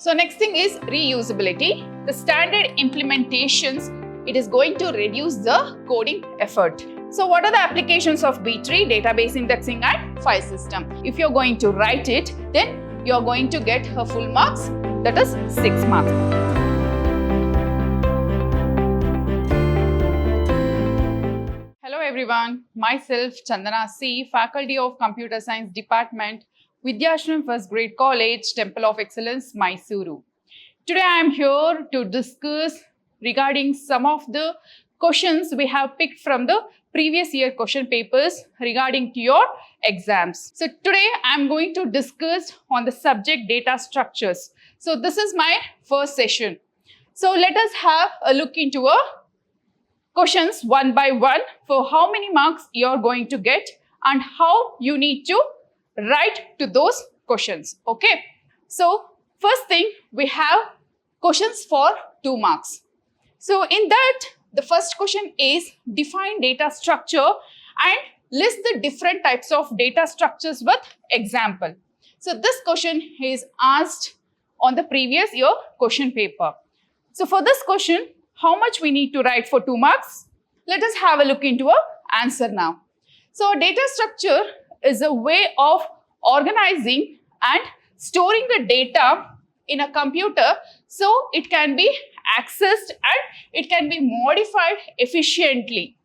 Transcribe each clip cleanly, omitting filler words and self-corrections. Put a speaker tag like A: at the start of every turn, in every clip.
A: So next thing is reusability. The standard implementations, it is going to reduce the coding effort. So what are the applications of B-tree, database indexing and file system? If you're going to write it, then you're going to get a full marks, that is 6 marks. Hello everyone, myself Chandana C, Faculty of Computer Science Department, Vidyashram First Grade College, Temple of Excellence, Mysuru. Today I am here to discuss regarding some of the questions we have picked from the previous year question papers regarding to your exams. So today I am going to discuss on the subject data structures. So this is my first session. So let us have a look into a questions one by one for how many marks you are going to get and how you need to write to those questions. Okay. So first thing, we have questions for 2 marks. So in that, the first question is define data structure and list the different types of data structures with example. So this question is asked on the previous year question paper. So for this question, how much we need to write for 2 marks? Let us have a look into an answer now. So data structure is a way of organizing and storing the data in a computer so it can be accessed and it can be modified efficiently.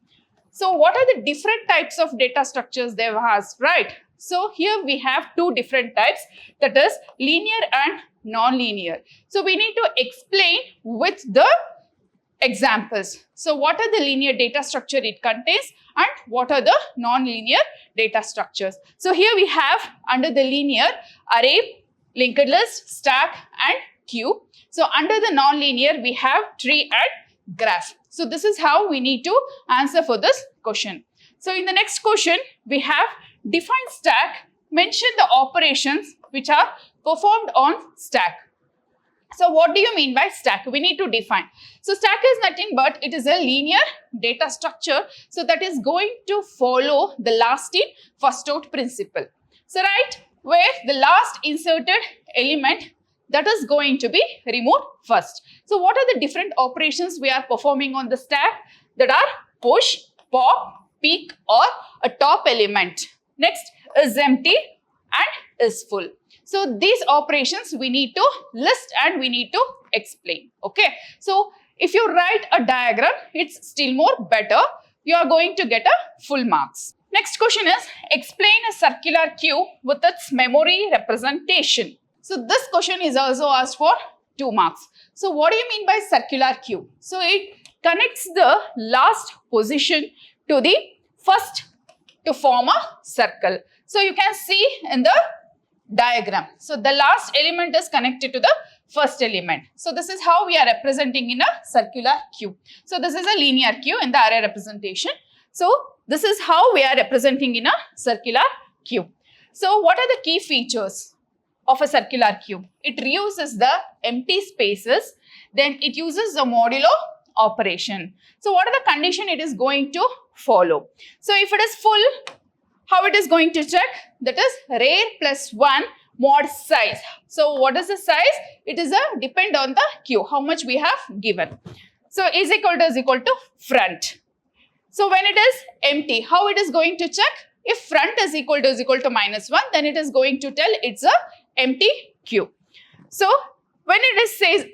A: So what are the different types of data structures they have asked, right? So here we have 2 different types, that is linear and non-linear. So we need to explain with the examples. So what are the linear data structure it contains and what are the non-linear data structures? So here we have under the linear array, linked list, stack and queue. So under the non-linear we have tree and graph. So this is how we need to answer for this question. So in the next question we have define stack, mention the operations which are performed on stack. So what do you mean by stack? We need to define. So stack is nothing but it is a linear data structure. So that is going to follow the last in first out principle. So right, where the last inserted element that is going to be removed first. So what are the different operations we are performing on the stack? That are push, pop, pick or a top element. Next is empty and is full. So these operations we need to list and we need to explain. Okay. So if you write a diagram, it's still more better. You are going to get a full marks. Next question is explain a circular queue with its memory representation. So this question is also asked for 2 marks. So what do you mean by circular queue? So it connects the last position to the first to form a circle. So you can see in the diagram. So the last element is connected to the first element. So this is how we are representing in a circular queue. So this is a linear queue in the array representation. So this is how we are representing in a circular queue. So what are the key features of a circular queue? It reuses the empty spaces, then it uses the modulo operation. So what are the condition it is going to follow? So if it is full, how it is going to check? That is rare plus 1 mod size. So what is the size? It is a depend on the queue, how much we have given. So is equal to front. So when it is empty, how it is going to check? If front is equal to -1, then it is going to tell it's a empty queue. So when it is says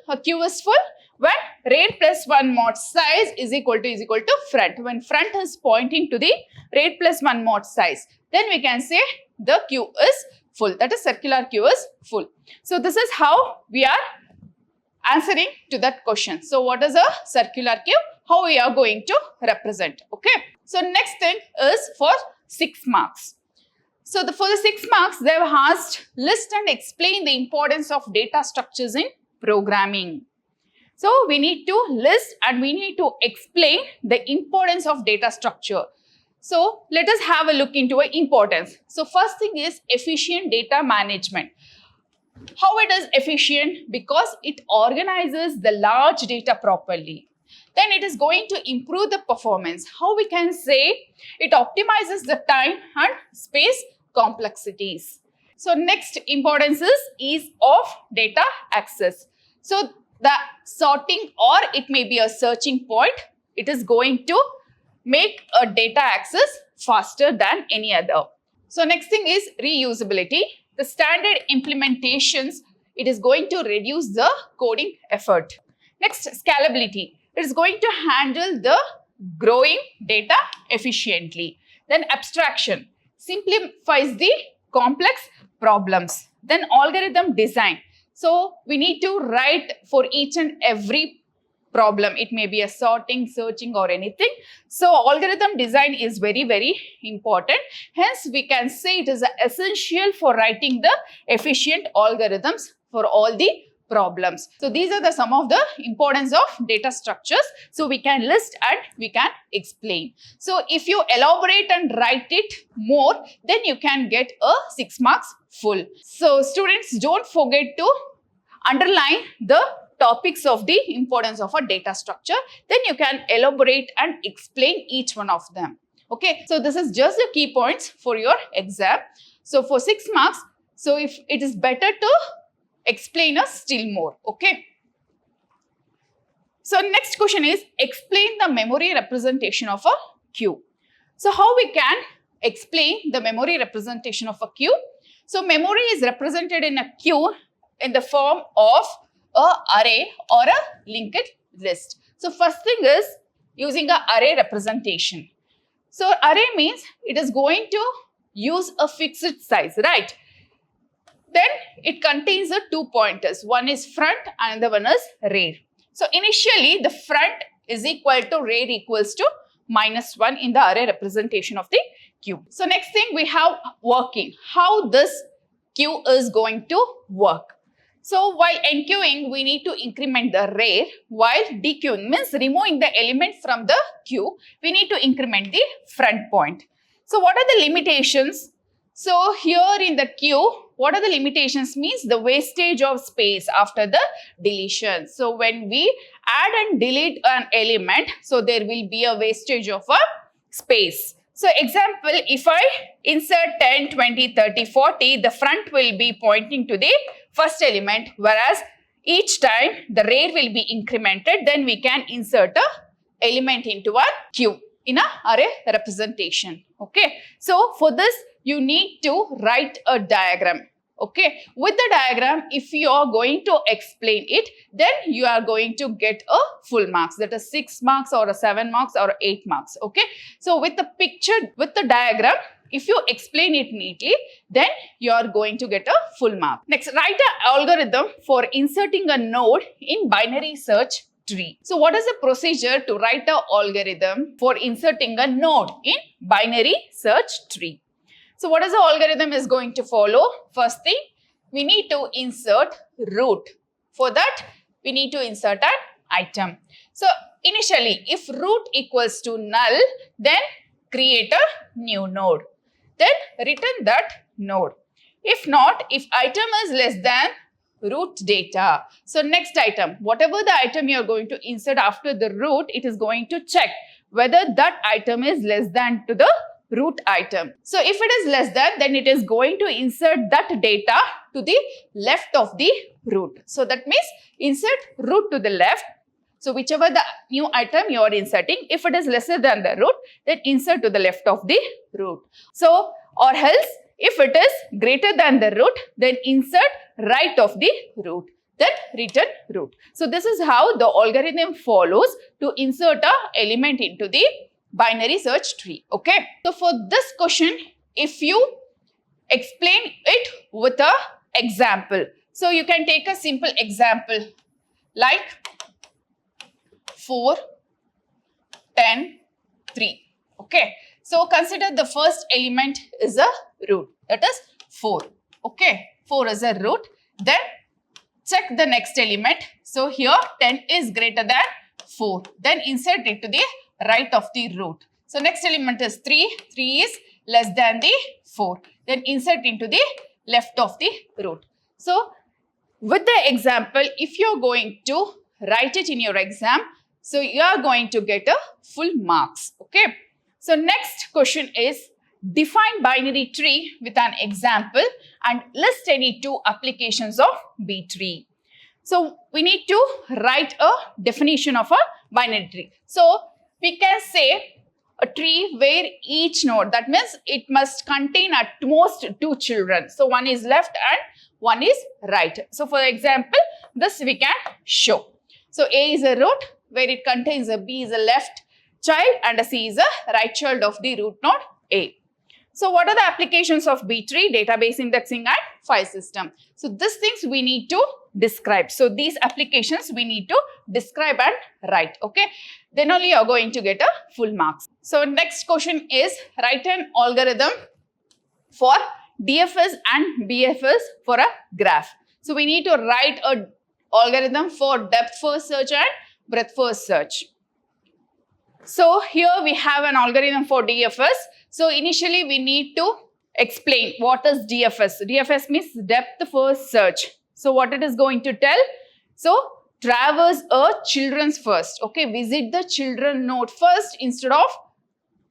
A: a queue is full, when rate plus 1 mod size is equal to front. When front is pointing to the rate plus 1 mod size, then we can say the queue is full. That is circular queue is full. So this is how we are answering to that question. So what is a circular queue? How we are going to represent. Okay. So next thing is for 6 marks. So for the 6 marks, they have asked list and explain the importance of data structures in programming. So we need to list and we need to explain the importance of data structure. So let us have a look into importance. So first thing is efficient data management. How it is efficient? Because it organizes the large data properly. Then it is going to improve the performance. How we can say? It optimizes the time and space complexities. So next importance is ease of data access. So the sorting, or it may be a searching point, it is going to make a data access faster than any other. So next thing is reusability. The standard implementations, it is going to reduce the coding effort. Next, scalability. It is going to handle the growing data efficiently. Then abstraction, simplifies the complex problems. Then algorithm design. So we need to write for each and every problem. It may be a sorting, searching, or anything. So algorithm design is very, very important. Hence, we can say it is essential for writing the efficient algorithms for all the problems. So these are some of the importance of data structures. So we can list and we can explain. So if you elaborate and write it more, then you can get a 6 marks full. So students, don't forget to underline the topics of the importance of a data structure. Then you can elaborate and explain each one of them. Okay, so this is just the key points for your exam. So for 6 marks, so if it is better to explain us still more. Okay. So next question is, explain the memory representation of a queue. So how we can explain the memory representation of a queue? So memory is represented in a queue in the form of an array or a linked list. So first thing is using an array representation. So array means it is going to use a fixed size, right? Then it contains the 2 pointers. One is front, another one is rear. So initially the front is equal to rear equals to -1 in the array representation of the queue. So next thing we have working. How this queue is going to work. So while enqueuing, we need to increment the rear, while dequeuing means removing the element from the queue, we need to increment the front point. So what are the limitations? So here in the queue, what are the limitations means the wastage of space after the deletion. So when we add and delete an element, so there will be a wastage of a space. So example, if I insert 10, 20, 30, 40, the front will be pointing to the first element, whereas each time the rear will be incremented, then we can insert a element into our queue in a array representation. Okay. So for this, you need to write a diagram. Okay. With the diagram, if you are going to explain it, then you are going to get a full marks. That is 6 marks or 7 marks or 8 marks. Okay. So with the picture, with the diagram, if you explain it neatly, then you are going to get a full mark. Next, write an algorithm for inserting a node in binary search tree. So what is the procedure to write an algorithm for inserting a node in binary search tree? So what is the algorithm is going to follow? First thing, we need to insert root. For that, we need to insert an item. So initially, if root equals to null, then create a new node. Then return that node. If not, if item is less than root data. So next item, whatever the item you are going to insert after the root, it is going to check whether that item is less than to the root item. So if it is less than, then it is going to insert that data to the left of the root. So that means insert root to the left. So whichever the new item you are inserting, if it is lesser than the root, then insert to the left of the root. So, or else, if it is greater than the root, then insert right of the root, then return root. So this is how the algorithm follows to insert a element into the binary search tree. Okay. So for this question, if you explain it with a example, so you can take a simple example like 4, 10, 3. Okay. So consider the first element is a root, that is 4. Okay. 4 is a root. Then check the next element. So here 10 is greater than 4. Then insert it to the right of the root. So next element is 3. 3 is less than the 4. Then insert into the left of the root. So with the example, if you are going to write it in your exam, so you are going to get a full marks. Okay. So next question is define binary tree with an example and list any two applications of B tree. So we need to write a definition of a binary tree. So we can say a tree where each node, that means it must contain at most two children. So one is left and one is right. So for example, this we can show. So A is a root where it contains a B is a left child and a C is a right child of the root node A. So what are the applications of B tree? Database indexing and file system. So these things we need to describe. So these applications we need to describe and write. Okay. Then only you are going to get a full marks. So next question is write an algorithm for DFS and BFS for a graph. So we need to write a algorithm for depth first search and breadth first search. So here we have an algorithm for DFS. So initially we need to explain what is DFS. DFS means depth first search. So what it is going to tell? So traverse a children's first. Okay, visit the children node first instead of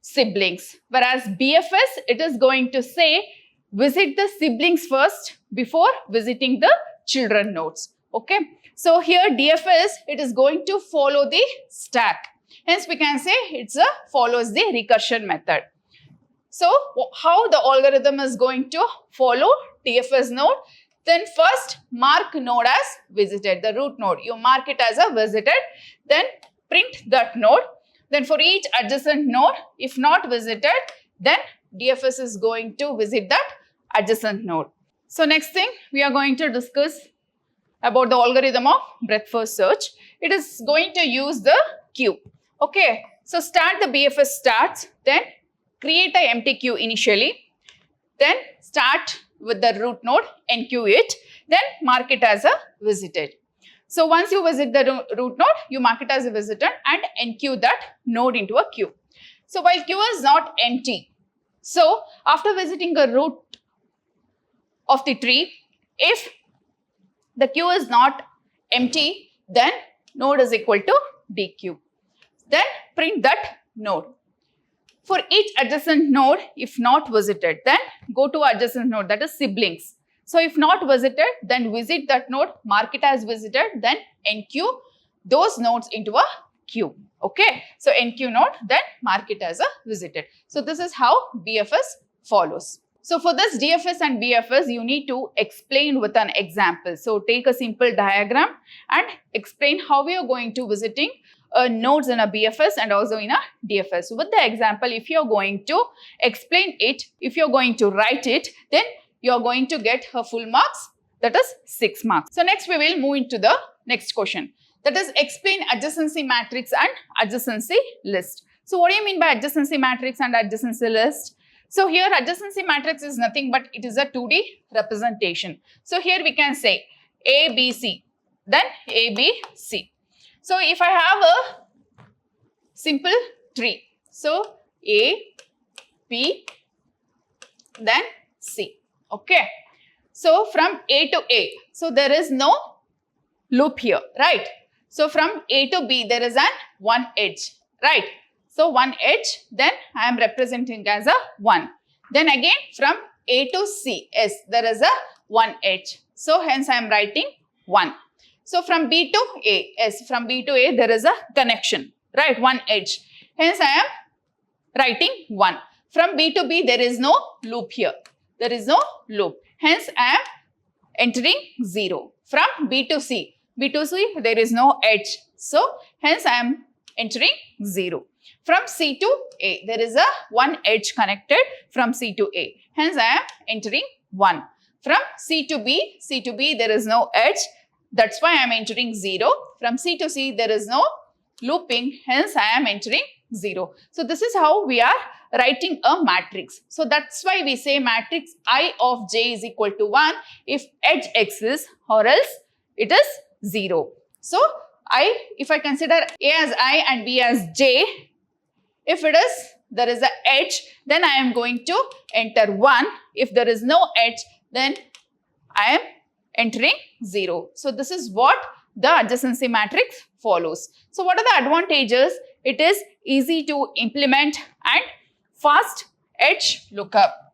A: siblings. Whereas BFS, it is going to say visit the siblings first before visiting the children nodes. Okay, so here DFS, it is going to follow the stack. Hence we can say it follows the recursion method. So how the algorithm is going to follow DFS node? Then first mark node as visited, the root node. You mark it as a visited, then print that node. Then for each adjacent node, if not visited, then DFS is going to visit that adjacent node. So next thing we are going to discuss about the algorithm of breadth first search. It is going to use the queue. Okay, so start the BFS starts, then create an empty queue initially, then start with the root node, enqueue it, then mark it as a visited. So once you visit the root node, you mark it as a visited and enqueue that node into a queue. So while queue is not empty, so after visiting a root of the tree, if the queue is not empty, then node is equal to dq. Then print that node. For each adjacent node, if not visited, then go to adjacent node, that is siblings. So if not visited, then visit that node, mark it as visited, then enqueue those nodes into a queue. Okay, so enqueue node, then mark it as a visited. So this is how BFS follows. So for this DFS and BFS, you need to explain with an example. So take a simple diagram and explain how we are going to visiting nodes in a BFS and also in a DFS. With the example, if you are going to explain it, if you are going to write it, then you are going to get her full marks, that is 6 marks. So next we will move into the next question, that is explain adjacency matrix and adjacency list. So what do you mean by adjacency matrix and adjacency list? So here adjacency matrix is nothing but it is a 2D representation. So here we can say A, B, C, then A, B, C. So if I have a simple tree, so A, B, then C. Okay. So from A to A, so there is no loop here, right? So from A to B, there is an one edge, right? So one edge, then I am representing as a 1. Then again from A to C, yes, there is a one edge. So hence I am writing 1. So from B to A, yes, from B to A, there is a connection, right? One edge. Hence I am writing 1. From B to B, there is no loop here. There is no loop. Hence I am entering 0. From B to C, there is no edge. So hence I am entering 0. From C to A, there is a one edge connected from C to A. Hence I am entering 1. From C to B, there is no edge. That's why I am entering 0. From C to C, there is no looping. Hence I am entering 0. So this is how we are writing a matrix. So that's why we say matrix I of j is equal to 1 if edge exists, or else it is 0. So if I consider A as I and B as j, if there is an edge, then I am going to enter 1. If there is no edge, then I am entering 0. So this is what the adjacency matrix follows. So what are the advantages? It is easy to implement and fast edge lookup.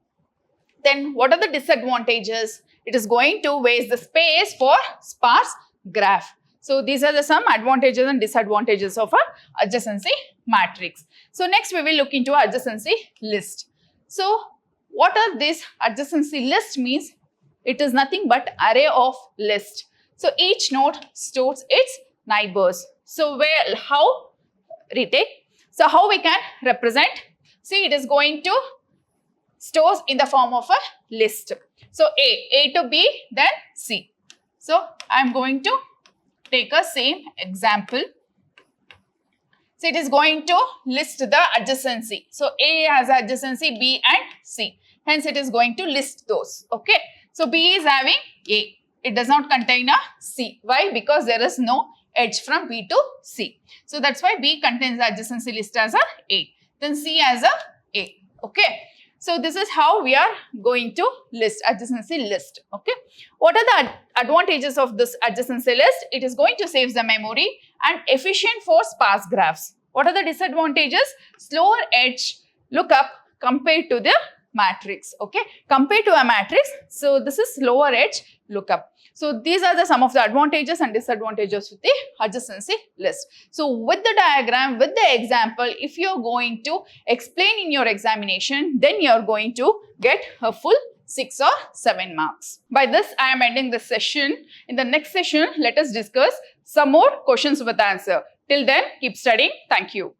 A: Then what are the disadvantages? It is going to waste the space for sparse graph. So these are the some advantages and disadvantages of a adjacency matrix. So next we will look into adjacency list. So what are these adjacency list means? It is nothing but array of list. So each node stores its neighbors. So how retake? So how we can represent? See, it is going to stores in the form of a list. So A to B, then C. So I am going to take a same example. So it is going to list the adjacency. So A has adjacency B and C. Hence it is going to list those. Okay. So B is having A. It does not contain a C. Why? Because there is no edge from B to C. So that's why B contains the adjacency list as A. Then C as A. Okay. So this is how we are going to list adjacency list. Okay. What are the advantages of this adjacency list? It is going to save the memory and efficient for sparse graphs. What are the disadvantages? Slower edge lookup compared to the matrix. Okay. Compared to a matrix, so this is slower edge lookup. So these are the some of the advantages and disadvantages with the adjacency list. So with the diagram, with the example, if you are going to explain in your examination, then you are going to get a full 6 or 7 marks. By this, I am ending this session. In the next session, let us discuss some more questions with answer. Till then, keep studying. Thank you.